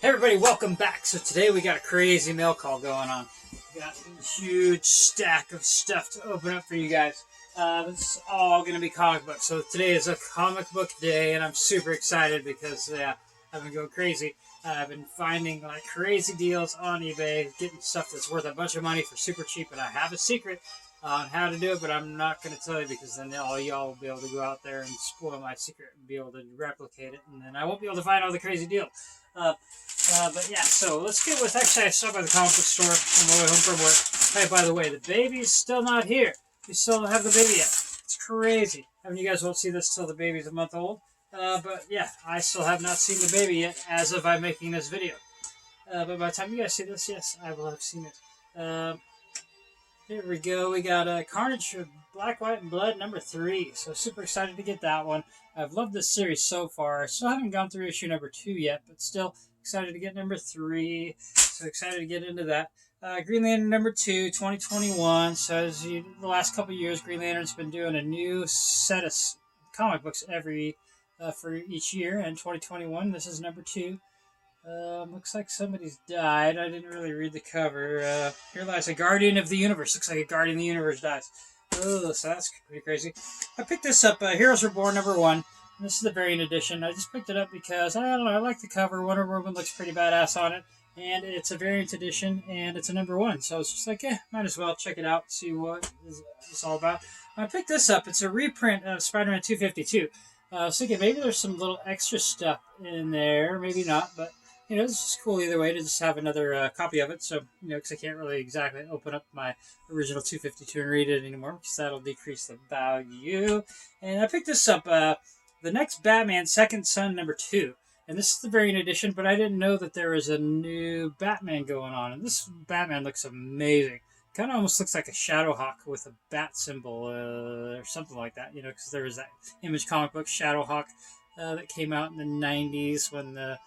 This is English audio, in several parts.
Hey everybody, welcome back. So today we got a crazy mail call going on. We got a huge stack of stuff to open up for you guys. This is all going to be comic books. So today is a comic book day, and I'm super excited because I've been going crazy. I've been finding like crazy deals on eBay, getting stuff that's worth a bunch of money for super cheap, and I have a secret on how to do it, but I'm not going to tell you because then all y'all will be able to go out there and spoil my secret and be able to replicate it, and then I won't be able to find all the crazy deals. But yeah, so let's get with, actually I stopped by the comic book store on my way home from work. Hey, by the way, the baby's still not here. We still don't have the baby yet. It's crazy. I mean, you guys won't see this till the baby's a month old. But yeah, I still have not seen the baby yet as of I'm making this video. But by the time you guys see this, yes, I will have seen it. Here we go. We got Carnage Black, White, and Blood number 3. So super excited to get that one. I've loved this series so far. Still haven't gone through issue number 2 yet, but still excited to get number 3. So excited to get into that. Green Lantern number 2, 2021. So as the last couple of years, Green Lantern's been doing a new set of comic books for each year. And 2021, this is number 2. Looks like somebody's died. I didn't really read the cover. Here lies a Guardian of the Universe. Looks like a Guardian of the Universe dies. Oh, so that's pretty crazy. I picked this up, Heroes Reborn number 1. This is the variant edition. I just picked it up because, I don't know, I like the cover. Wonder Woman looks pretty badass on it. And it's a variant edition, and it's a number 1. So it's just like, might as well check it out, see what it's all about. I picked this up. It's a reprint of Spider-Man 252. I was thinking maybe there's some little extra stuff in there. Maybe not, but it's just cool either way to just have another copy of it. So, because I can't really exactly open up my original 252 and read it anymore, because that'll decrease the value. And I picked this up, the next Batman Second Son number 2. And this is the variant edition, but I didn't know that there was a new Batman going on. And this Batman looks amazing. Kind of almost looks like a Shadowhawk with a bat symbol or something like that, because there was that Image comic book Shadowhawk that came out in the 90s when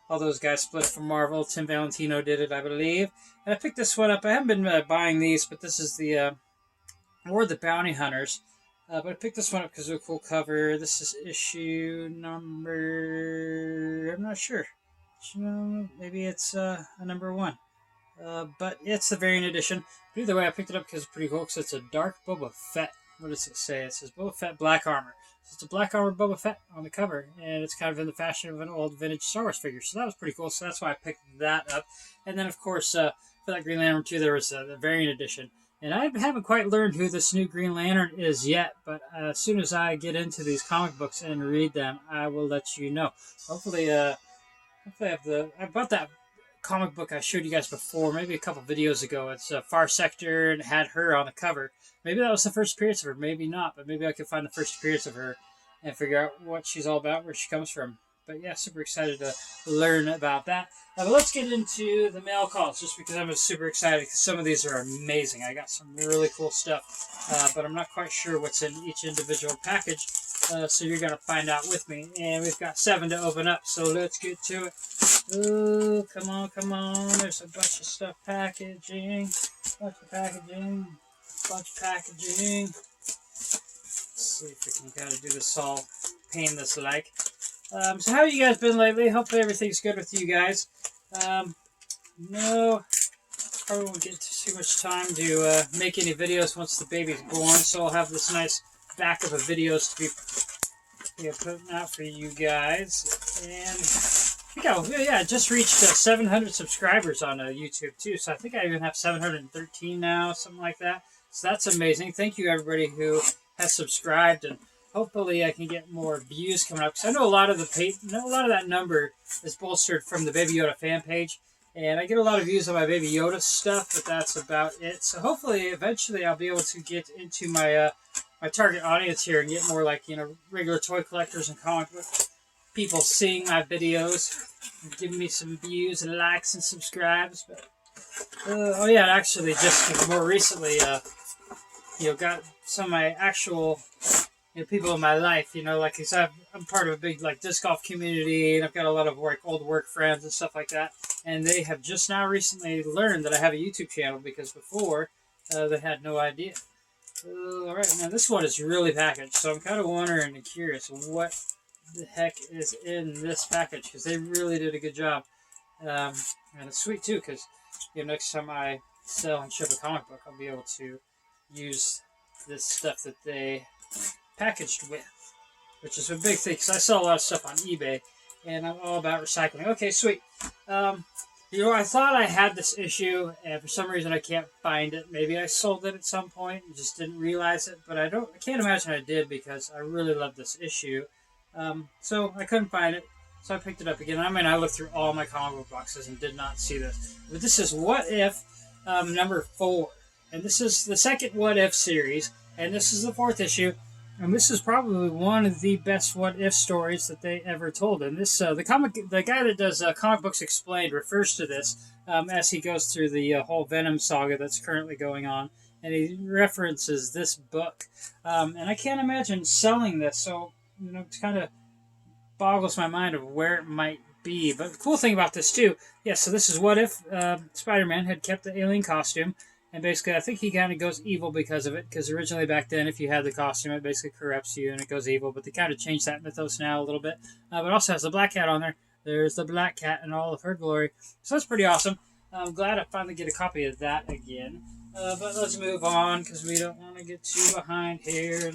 all those guys split up from Marvel. Tim Valentino did it, I believe. And I picked this one up. I haven't been buying these, but this is the War of the Bounty Hunters. But I picked this one up because of a cool cover. This is issue number... I'm not sure. Maybe it's a number 1. But it's the variant edition. But either way, I picked it up because it's pretty cool because it's a dark Boba Fett. What does it say? It says Boba Fett Black Armor. So it's a Black Armor Boba Fett on the cover, and it's kind of in the fashion of an old vintage Star Wars figure. So that was pretty cool. So that's why I picked that up. And then, of course, for that Green Lantern 2, there was the variant edition. And I haven't quite learned who this new Green Lantern is yet, but as soon as I get into these comic books and read them, I will let you know. Hopefully I bought that comic book I showed you guys before, maybe a couple videos ago. It's Far Sector, and it had her on the cover. Maybe that was the first appearance of her, maybe not, but maybe I could find the first appearance of her and figure out what she's all about, where she comes from. But yeah, super excited to learn about that. But let's get into the mail calls, just because I'm super excited, because some of these are amazing. I got some really cool stuff, but I'm not quite sure what's in each individual package, so you're going to find out with me. And we've got 7 to open up, so let's get to it. Ooh, come on, come on. There's a bunch of stuff packaging. Bunch of packaging. Let's see if we can kind of do this all painless-like. So how have you guys been lately? Hopefully everything's good with you guys. No, probably won't get too much time to make any videos once the baby's born, so I'll have this nice backup of videos to be putting out for you guys. And I just reached 700 subscribers on YouTube too, so I think I even have 713 now, something like that. So that's amazing. Thank you everybody who has subscribed, and hopefully I can get more views coming up, because I know a lot of that number is bolstered from the Baby Yoda fan page, and I get a lot of views on my Baby Yoda stuff, but that's about it. So hopefully, eventually, I'll be able to get into my my target audience here and get more like regular toy collectors and comic book people seeing my videos, and giving me some views and likes and subscribes. But actually, just more recently, got some of my actual people in my life, like I said, I'm part of a big disc golf community, and I've got a lot of old work friends and stuff like that, and they have just now recently learned that I have a YouTube channel, because before they had no idea. All right, now this one is really packaged, so I'm kind of wondering and curious what the heck is in this package, because they really did a good job And it's sweet too because next time I sell and ship a comic book, I'll be able to use this stuff that they packaged with, which is a big thing because I sell a lot of stuff on eBay, and I'm all about recycling. Okay, sweet. I thought I had this issue, and for some reason I can't find it. Maybe I sold it at some point and just didn't realize it, but I can't imagine I did because I really love this issue. So I couldn't find it, so I picked it up again. I mean, I looked through all my comic book boxes and did not see this. But this is What If number 4, and this is the second What If series, and this is the 4th issue. And this is probably one of the best What If stories that they ever told. And this, the guy that does Comic Books Explained refers to this as he goes through the whole Venom saga that's currently going on, and he references this book. And I can't imagine selling this, so it kind of boggles my mind of where it might be. But the cool thing about this too, so this is What If Spider-Man had kept the alien costume. And basically, I think he kind of goes evil because of it. Because originally back then, if you had the costume, it basically corrupts you and it goes evil. But they kind of changed that mythos now a little bit. But it also has the Black Cat on there. There's the Black Cat in all of her glory. So that's pretty awesome. I'm glad I finally get a copy of that again. But let's move on because we don't want to get too behind here.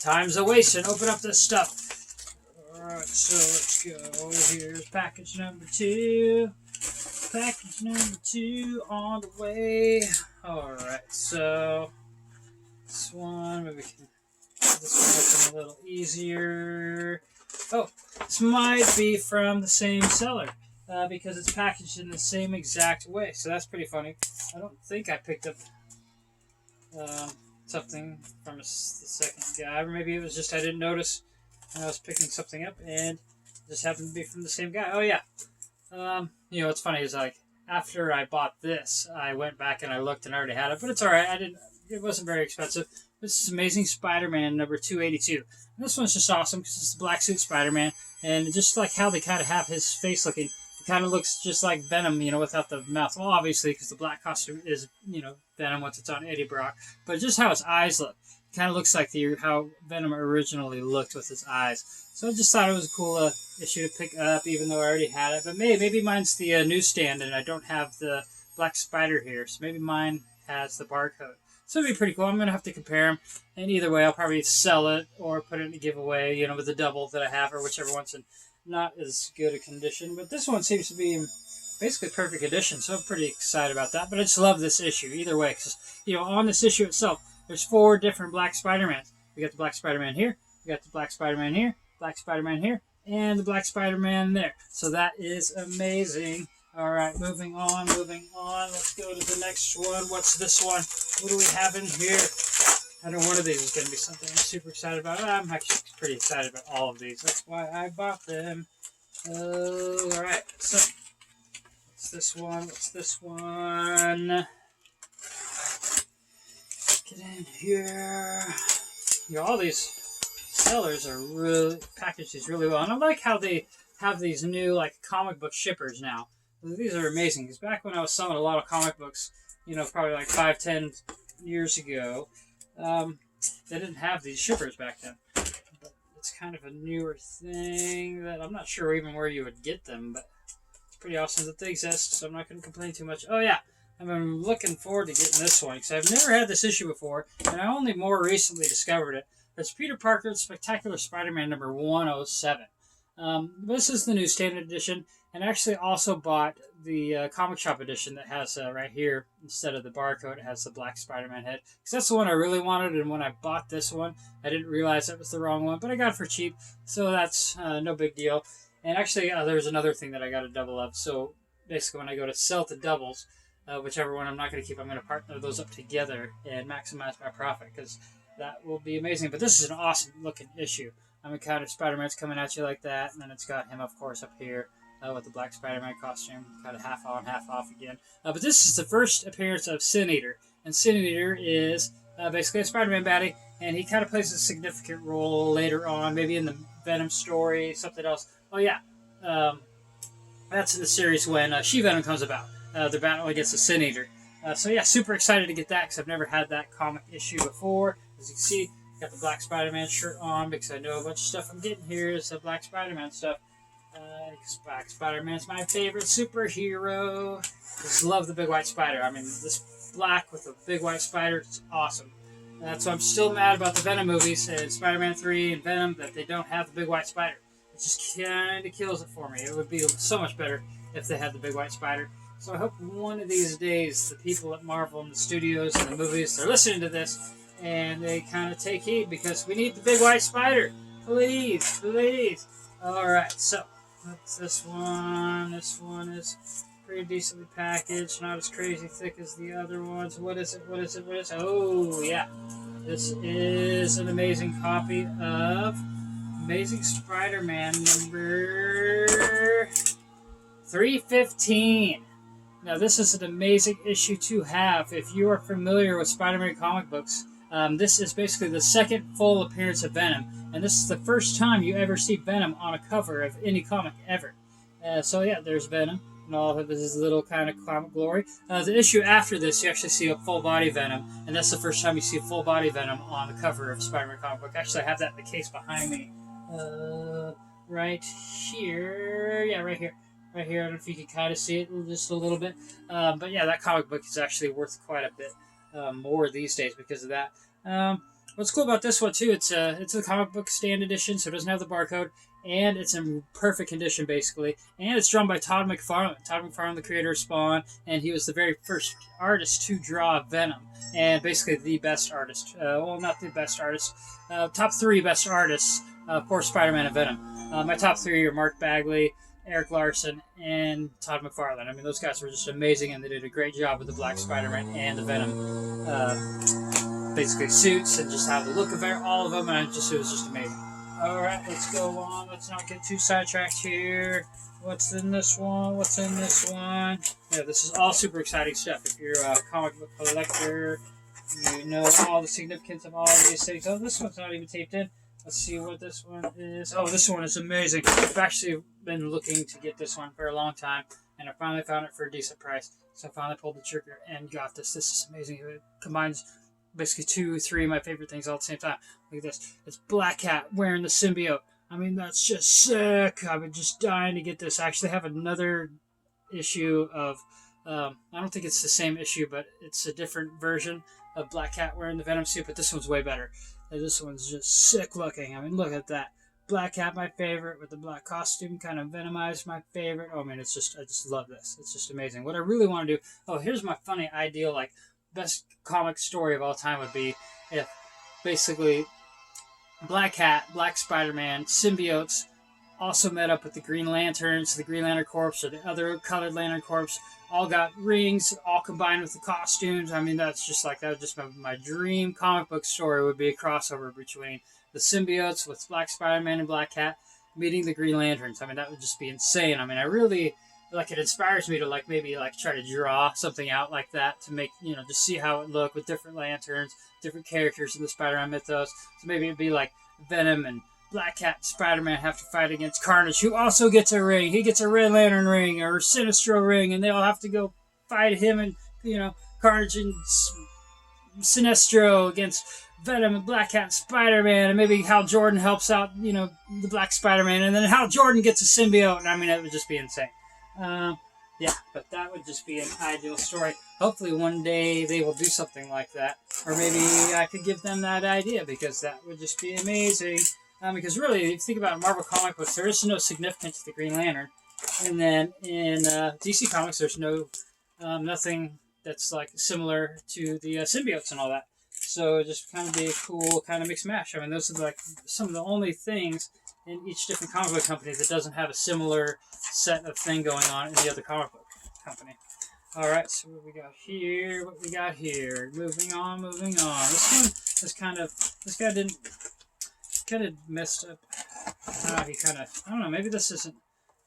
Time's a wasting. Open up this stuff. Alright, so let's go. Here's package number 2. Package number 2 on the way. Alright, so this one, maybe we can get this one open a little easier. Oh, this might be from the same seller because it's packaged in the same exact way. So that's pretty funny. I don't think I picked up something from the second guy, or maybe it was just I didn't notice when I was picking something up and it just happened to be from the same guy. Oh, yeah. What's funny is like after I bought this, I went back and I looked and I already had it, but it's all right. It wasn't very expensive. This is Amazing Spider-Man number 282. And this one's just awesome because it's the black suit Spider-Man, and just like how they kind of have his face looking, it kind of looks just like Venom, without the mouth. Well, obviously because the black costume is, Venom once it's on Eddie Brock, but just how his eyes look. It kind of looks like how Venom originally looked with his eyes. So I just thought it was a cool issue to pick up, even though I already had it. But maybe mine's the newsstand, and I don't have the Black Spider here. So maybe mine has the barcode. So it'd be pretty cool. I'm going to have to compare them. And either way, I'll probably sell it or put it in a giveaway, with the double that I have, or whichever one's in not as good a condition. But this one seems to be in basically perfect condition, so I'm pretty excited about that. But I just love this issue either way. Because, on this issue itself, there's 4 different Black Spider-Mans. We got the Black Spider-Man here. We got the Black Spider-Man here. Black Spider-Man here, and the Black Spider-Man there. So that is amazing. Alright, moving on. Let's go to the next one. What's this one? What do we have in here? I know one of these is going to be something I'm super excited about. I'm actually pretty excited about all of these. That's why I bought them. Alright, so what's this one? Get in here. All these sellers are really packaged these really well, and I like how they have these new comic book shippers now. These are amazing because back when I was selling a lot of comic books, probably 5-10 years ago, they didn't have these shippers back then. But it's kind of a newer thing that I'm not sure even where you would get them, but it's pretty awesome that they exist. So I'm not going to complain too much. Oh yeah, I'm looking forward to getting this one because I've never had this issue before, and I only more recently discovered it. It's Peter Parker's Spectacular Spider-Man number 107. This is the newsstand edition, and I actually also bought the comic shop edition that has right here, instead of the barcode, it has the black Spider-Man head. Because that's the one I really wanted, and when I bought this one, I didn't realize it was the wrong one, but I got it for cheap, so that's no big deal. And actually, there's another thing that I got a double of. So basically, when I go to sell the doubles, whichever one I'm not going to keep, I'm going to partner those up together and maximize my profit, because that will be amazing. But this is an awesome looking issue. Kind of Spider-Man's coming at you like that, and then it's got him, of course, up here with the black Spider-Man costume, kind of half on, half off again. But this is the first appearance of Sin Eater, and Sin Eater is basically a Spider-Man baddie, and he kind of plays a significant role later on, maybe in the Venom story, something else. Oh yeah, that's in the series when She-Venom comes about. They're battling against the Sin Eater. So yeah, super excited to get that because I've never had that comic issue before. As you can see, got the black Spider-Man shirt on because I know a bunch of stuff I'm getting here is the black Spider-Man stuff. Black Spider-Man is my favorite superhero. Just love the big white spider. I mean, this black with a big white spider, it's awesome. That's why I'm still mad about the Venom movies and Spider-Man 3 and Venom that they don't have the big white spider. It just kind of kills it for me. It would be so much better if they had the big white spider. So I hope one of these days the people at Marvel and the studios and the movies, they're listening to this and they kind of take heed because we need the big white spider. Please, please. Alright, so that's this one. This one is pretty decently packaged, not as crazy thick as the other ones. What is it? What is it? What is it? Oh, yeah. This is an amazing copy of Amazing Spider-Man number 315. Now, this is an amazing issue to have if you are familiar with Spider-Man comic books. This is basically the second full appearance of Venom, and this is the first time you ever see Venom on a cover of any comic ever. So yeah, there's Venom and all of his little kind of comic glory. The issue after this, you actually see a full body Venom, and that's the first time you see a full body Venom on the cover of Spider-Man comic book. Actually, I have that in the case behind me, right here. Yeah, right here. Right here, I don't know if you can kind of see it just a little bit. But yeah, that comic book is actually worth quite a bit more these days because of that. What's cool about this one too, it's a comic book stand edition, so it doesn't have the barcode, and it's in perfect condition basically. And it's drawn by Todd McFarlane. Todd McFarlane, the creator of Spawn, and he was the very first artist to draw Venom, and basically the best artist. Well, not the best artist. Top 3 best artists for Spider-Man and Venom. My top 3 are Mark Bagley, Eric Larson, and Todd McFarlane. I mean, those guys were just amazing, and they did a great job with the Black Spider-Man and the Venom, basically suits and just how the look of all of them, and it was just amazing. All right, let's go on. Let's not get too sidetracked here. What's in this one? What's in this one? Yeah, this is all super exciting stuff. If you're a comic book collector, you know all the significance of all of these things. Oh, this one's not even taped in. Let's see what this one is. Oh, this one is amazing. I've actually been looking to get this one for a long time, and I finally found it for a decent price. So I finally pulled the trigger and got this. This is amazing. It combines basically 2 or 3 of my favorite things all at the same time. Look at this. It's Black Cat wearing the symbiote. I mean, that's just sick. I've been just dying to get this. I actually have another issue of, I don't think it's the same issue, but it's a different version of Black Cat wearing the Venom suit, but this one's way better. This one's just sick looking. I mean, look at that. Black Cat, my favorite, with the black costume, kind of Venomized, my favorite. Oh man, I just love this. It's just amazing. What I really want to do, here's my funny ideal, like, best comic story of all time would be if basically Black Cat, Black Spider-Man, symbiotes also met up with the Green Lanterns, the Green Lantern Corps, or the other colored Lantern Corps, all got rings, all combined with the costumes. I mean, that would just my dream comic book story would be a crossover between the symbiotes with Black Spider-Man and Black Cat meeting the Green Lanterns. I mean, that would just be insane. I mean, I really, it inspires me to, maybe, try to draw something out like that to make, just see how it looked with different lanterns, different characters in the Spider-Man mythos. So maybe it'd be like Venom and Black Cat and Spider-Man have to fight against Carnage, who also gets a ring. He gets a Red Lantern ring or a Sinestro ring, and they all have to go fight him and, Carnage and Sinestro against Venom and Black Cat and Spider-Man, and maybe Hal Jordan helps out, the Black Spider-Man, and then Hal Jordan gets a symbiote, and I mean, it would just be insane. Yeah, but that would just be an ideal story. Hopefully one day they will do something like that, or maybe I could give them that idea, because that would just be amazing. Because really, if you think about Marvel comic books, there is no significance to the Green Lantern, and then in DC Comics, there's nothing that's similar to the symbiotes and all that. So it just kind of be a cool kind of mixed mash. I mean, those are some of the only things in each different comic book company that doesn't have a similar set of thing going on in the other comic book company. All right, so what we got here? What we got here? Moving on. This one is this guy didn't. Kind of messed up. I don't know, maybe this isn't,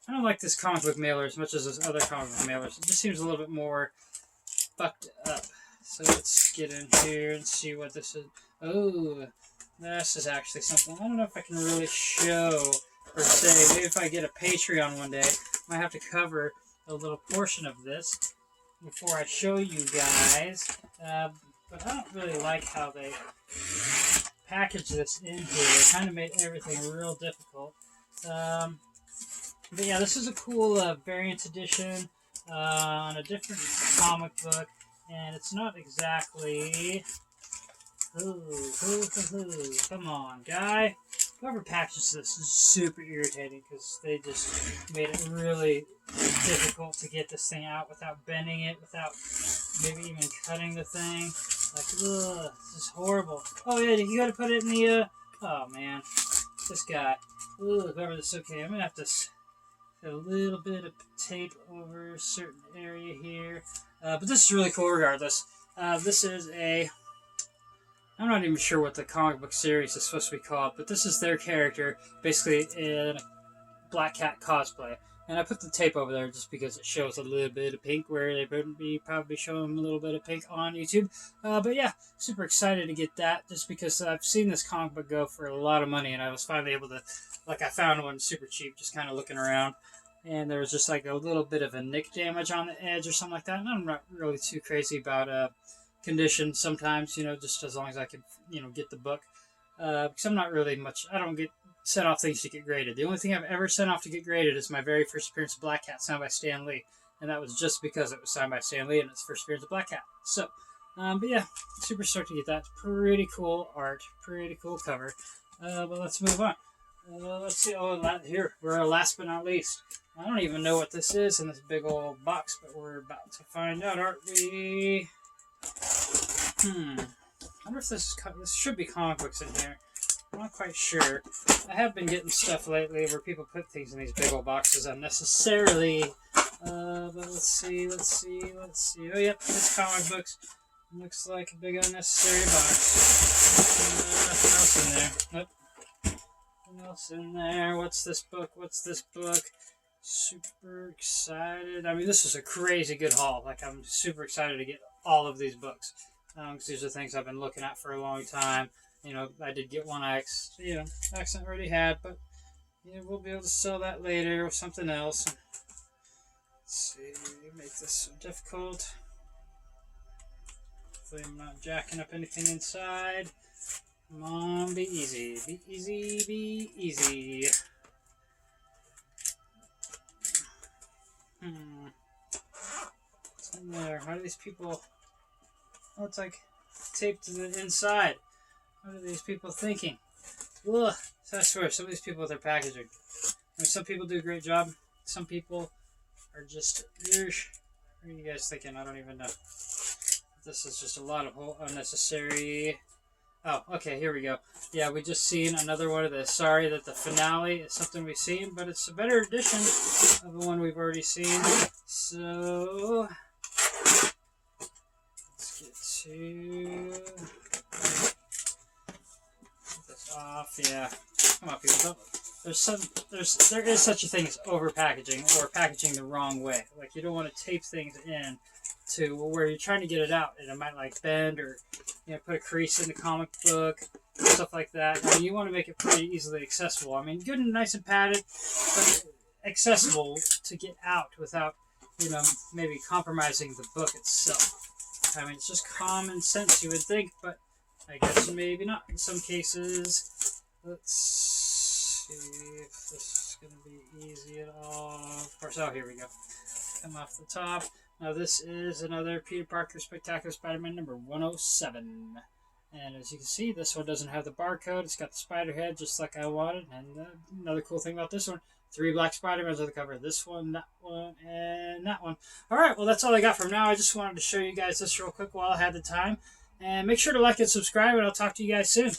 I don't like this comic book mailer as much as those other comic book mailers. It just seems a little bit more fucked up. So let's get in here and see what this is. Oh, this is actually something, I don't know if I can really show per se. Maybe if I get a Patreon one day, I might have to cover a little portion of this before I show you guys. But I don't really like how they package this in here. They kind of made everything real difficult. But yeah, this is a cool variant edition on a different comic book, and it's not exactly. Come on, guy. Whoever packages this is super irritating because they just made it really difficult to get this thing out without bending it, without maybe even cutting the thing. Like, ugh, this is horrible. Oh yeah, you gotta put it in the, oh man, this guy. Ugh, whoever this, okay, I'm gonna have to put a little bit of tape over a certain area here. But this is really cool regardless. This is a, I'm not even sure what the comic book series is supposed to be called, but this is their character, basically in Black Cat cosplay. And I put the tape over there just because it shows a little bit of pink, where they wouldn't be probably showing a little bit of pink on YouTube. But yeah, super excited to get that, just because I've seen this comic book go for a lot of money, and I was finally able to, like, I found one super cheap, just kind of looking around. And there was just like a little bit of a nick damage on the edge or something like that. And I'm not really too crazy about condition sometimes, just as long as I can, get the book. Because I'm not really much, I don't get sent off things to get graded. The only thing I've ever sent off to get graded is my very first appearance of Black Cat, signed by Stan Lee. And that was just because it was signed by Stan Lee and it's first appearance of Black Cat. So, but yeah, super stoked to get that. Pretty cool art, pretty cool cover. But let's move on. Let's see, here, we're last but not least. I don't even know what this is in this big old box, but we're about to find out, aren't we? I wonder if this should be comic books in here. I'm not quite sure. I have been getting stuff lately where people put things in these big old boxes unnecessarily. But let's see. Oh, yep, it's comic books. Looks like a big unnecessary box. Nothing else in there. Nope. Nothing else in there. What's this book? Super excited. I mean, this is a crazy good haul. Like, I'm super excited to get all of these books. Because these are things I've been looking at for a long time. I did get one I already had, but we'll be able to sell that later or something else. Let's see, make this so difficult. Hopefully I'm not jacking up anything inside. Come on, be easy. Be easy, be easy. What's in there? How do these people... Oh, it's like taped to the inside. What are these people thinking? Ugh. So I swear, some of these people with their packaging. Some people do a great job. Some people are just... What are you guys thinking? I don't even know. This is just a lot of unnecessary... Oh, okay, here we go. Yeah, we just seen another one of the... Sorry that the finale is something we've seen, but it's a better edition of the one we've already seen. So... Let's get to... Put this off, yeah. Come on, people. There is such a thing as over packaging or packaging the wrong way. Like, you don't want to tape things in to where you're trying to get it out and it might like bend or put a crease in the comic book, stuff like that. I mean, you want to make it pretty easily accessible. I mean, good and nice and padded, but accessible to get out without maybe compromising the book itself. I mean, it's just common sense, you would think, but I guess maybe not in some cases. Let's see if this is going to be easy at all. Of course, oh, here we go. Come off the top. Now, this is another Peter Parker Spectacular Spider-Man number 107. And as you can see, this one doesn't have the barcode. It's got the spider head just like I wanted. And another cool thing about this one, 3 black Spider-Mans on the cover. This one, that one, and that one. Alright, well, that's all I got from now. I just wanted to show you guys this real quick while I had the time. And make sure to like and subscribe, and I'll talk to you guys soon.